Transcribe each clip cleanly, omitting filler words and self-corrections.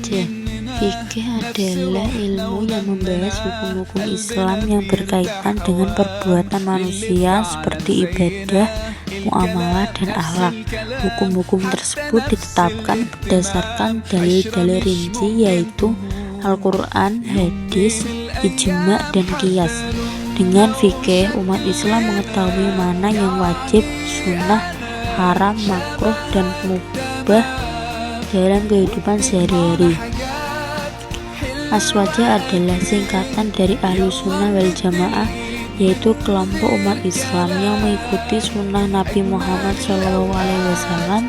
aswaja. Fikih adalah ilmu yang membahas hukum-hukum Islam yang berkaitan dengan perbuatan manusia seperti ibadah, muamalah, dan akhlak. Hukum-hukum tersebut ditetapkan berdasarkan dalil-dalil rinci, yaitu Al-Quran, hadis, ijma, dan qiyas. Dengan fikih, umat Islam mengetahui mana yang wajib, sunnah, haram, makruh, dan mubah dalam kehidupan sehari-hari. Aswaja adalah singkatan dari Ahlussunnah wal Jamaah, yaitu kelompok umat Islam yang mengikuti sunnah Nabi Muhammad SAW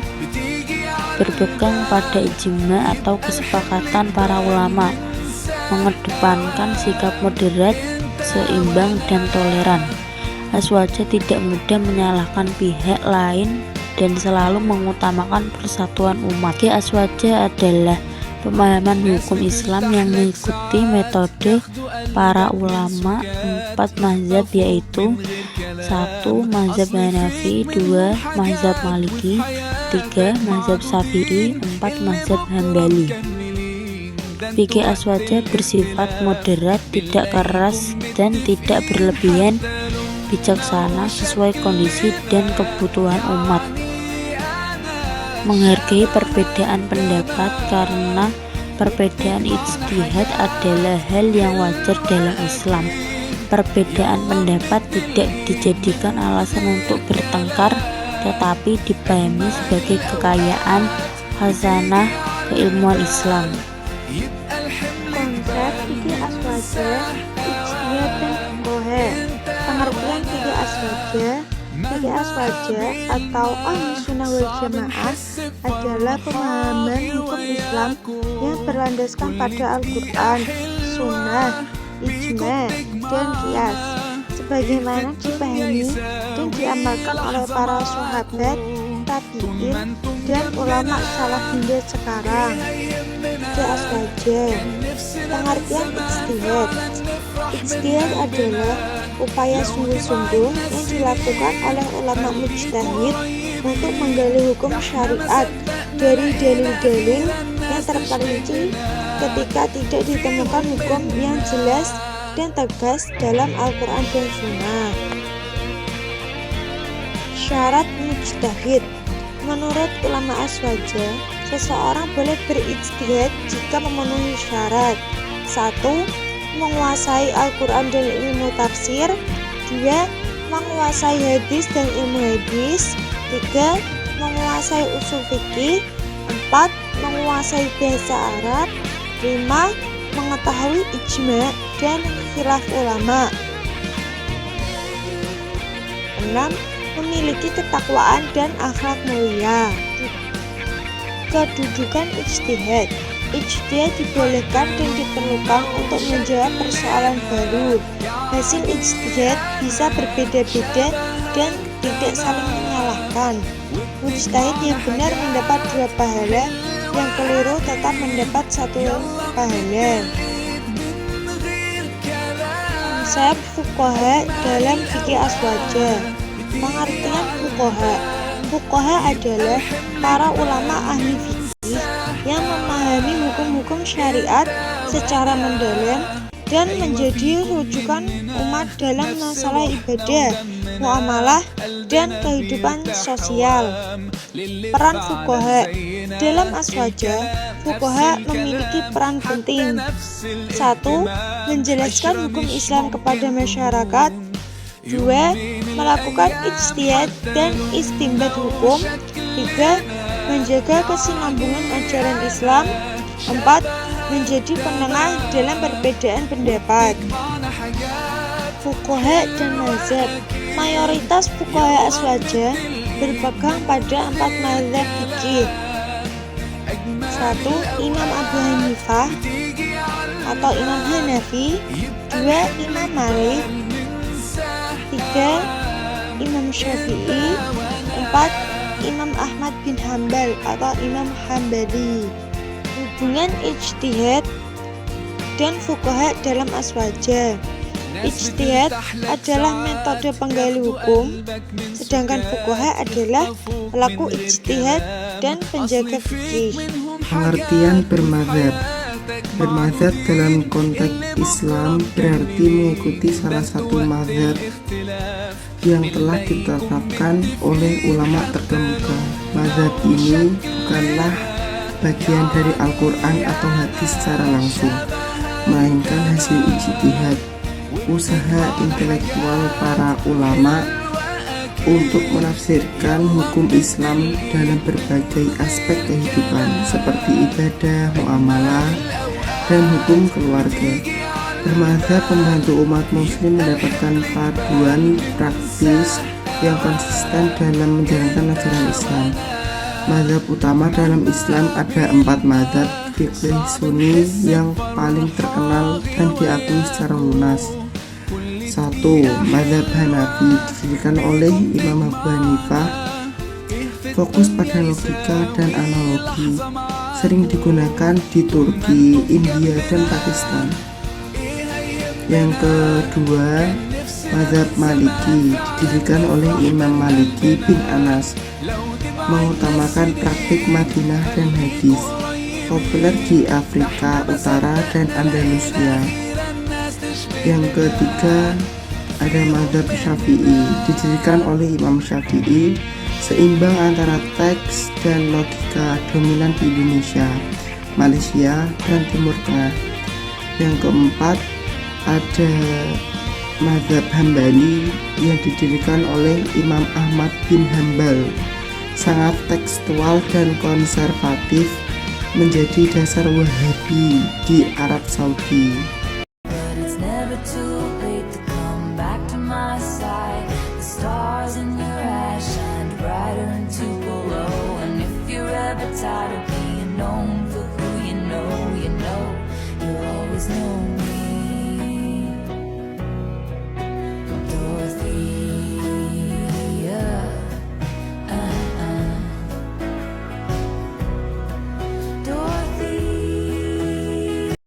berpegang pada ijma atau kesepakatan para ulama, mengedepankan sikap moderat, seimbang, dan toleran. Aswaja tidak mudah menyalahkan pihak lain dan selalu mengutamakan persatuan umat. Aswaja adalah pemahaman hukum Islam yang mengikuti metode para ulama 4 mazhab, yaitu 1. Mazhab Hanafi, 2. Mazhab Maliki, 3. Mazhab Syafi'i, 4. Mazhab Hambali. Fikih aswaja bersifat moderat, tidak keras dan tidak berlebihan, bijaksana sesuai kondisi dan kebutuhan umat. Menghargai perbedaan pendapat karena perbedaan ijtihad adalah hal yang wajar dalam Islam. Perbedaan pendapat tidak dijadikan alasan untuk bertengkar, tetapi dipahami sebagai kekayaan khazanah keilmuan Islam. Konsep fikih aswaja, ijtihad, dan fuqaha. Pengertian fikih aswaja. Fikih aswaja atau Ahlussunnah wal Jamaah adalah pemahaman hukum Islam yang berlandaskan pada Al-Quran, Sunnah, Ijma, dan Qiyas, sebagaimana dipahami dan diamalkan oleh para sahabat, tabi'in, dan ulama salaf hingga sekarang. Fikih aswaja. Pengertian ijtihad. Ijtihad adalah upaya sungguh-sungguh yang dilakukan oleh ulama mujtahid untuk menggali hukum syariat dari dalil-dalil yang terperinci ketika tidak ditemukan hukum yang jelas dan tegas dalam Al-Quran dan Sunnah. Syarat mujtahid. Menurut ulama aswaja, seseorang boleh berijtihad jika memenuhi syarat: 1. Menguasai Al-Quran dan ilmu tafsir, 2. Menguasai hadis dan ilmu hadis, 3. Menguasai usul fikih, 4. Menguasai bahasa Arab, 5. Mengetahui ijma dan khilaf ulama, 6. Memiliki ketakwaan dan akhlak mulia. Kedudukan ijtihad. Ijtihad dibolehkan dan diperlukan untuk menjawab persoalan baru. Hasil ijtihad bisa berbeda-beda dan tidak saling menyalahkan. Mujtahid yang benar mendapat 2 pahala, yang keliru tetap mendapat 1 pahala. Konsep fuqaha dalam fikih aswaja. Pengertian fuqaha. Fuqaha adalah para ulama ahli fikih yang memahami hukum-hukum syariat secara mendalam dan menjadi rujukan umat dalam masalah ibadah, muamalah, dan kehidupan sosial. Peran fuqaha dalam aswaja. Fuqaha memiliki peran penting: 1. Menjelaskan hukum Islam kepada masyarakat, 2. Melakukan ijtihad dan istinbat hukum, 3. Menjaga kesinambungan ajaran Islam, 4. Menjadi penengah dalam perbedaan pendapat. Fuqaha dan mazhab. Mayoritas fuqaha aswaja berpegang pada 4 mazhab fikih. 1. Imam Abu Hanifah atau Imam Hanafi, 2. Imam Malik, 3. Imam Syafi'i, 4. Imam Ahmad bin Hambal atau Imam Hambali. Hubungan ijtihad dan fuqaha dalam aswaja. Ijtihad adalah metode penggali hukum, sedangkan fuqaha adalah pelaku ijtihad dan penjaga fikih. Pengertian bermadzhab. Bermadzhab dalam konteks Islam berarti mengikuti salah satu madzhab yang telah ditetapkan oleh ulama terkemuka. Madzhab ini bukanlah bagian dari Al-Quran atau hadis secara langsung, melainkan hasil ijtihad, usaha intelektual para ulama untuk menafsirkan hukum Islam dalam berbagai aspek kehidupan seperti ibadah, muamalah, dan hukum keluarga. Bermadzhab membantu umat muslim mendapatkan paduan praktis yang konsisten dalam menjalankan ajaran Islam. Mazhab utama dalam Islam ada 4 mazhab fikih Sunni yang paling terkenal dan diakui secara lunas. 1. Mazhab Hanafi didirikan oleh Imam Abu Hanifah, fokus pada logika dan analogi, sering digunakan di Turki, India, dan Pakistan. Yang kedua, Mazhab Maliki didirikan oleh Imam Maliki bin Anas, mengutamakan praktik Madinah dan hadis, populer di Afrika Utara dan Andalusia. Yang ketiga, ada Mazhab Syafi'i didirikan oleh Imam Syafi'i, seimbang antara teks dan logika, dominan di Indonesia, Malaysia, dan Timur Tengah. Yang keempat, ada Mazhab Hambali yang didirikan oleh Imam Ahmad bin Hambal, sangat tekstual dan konservatif, menjadi dasar Wahabi di Arab Saudi. Tired of being known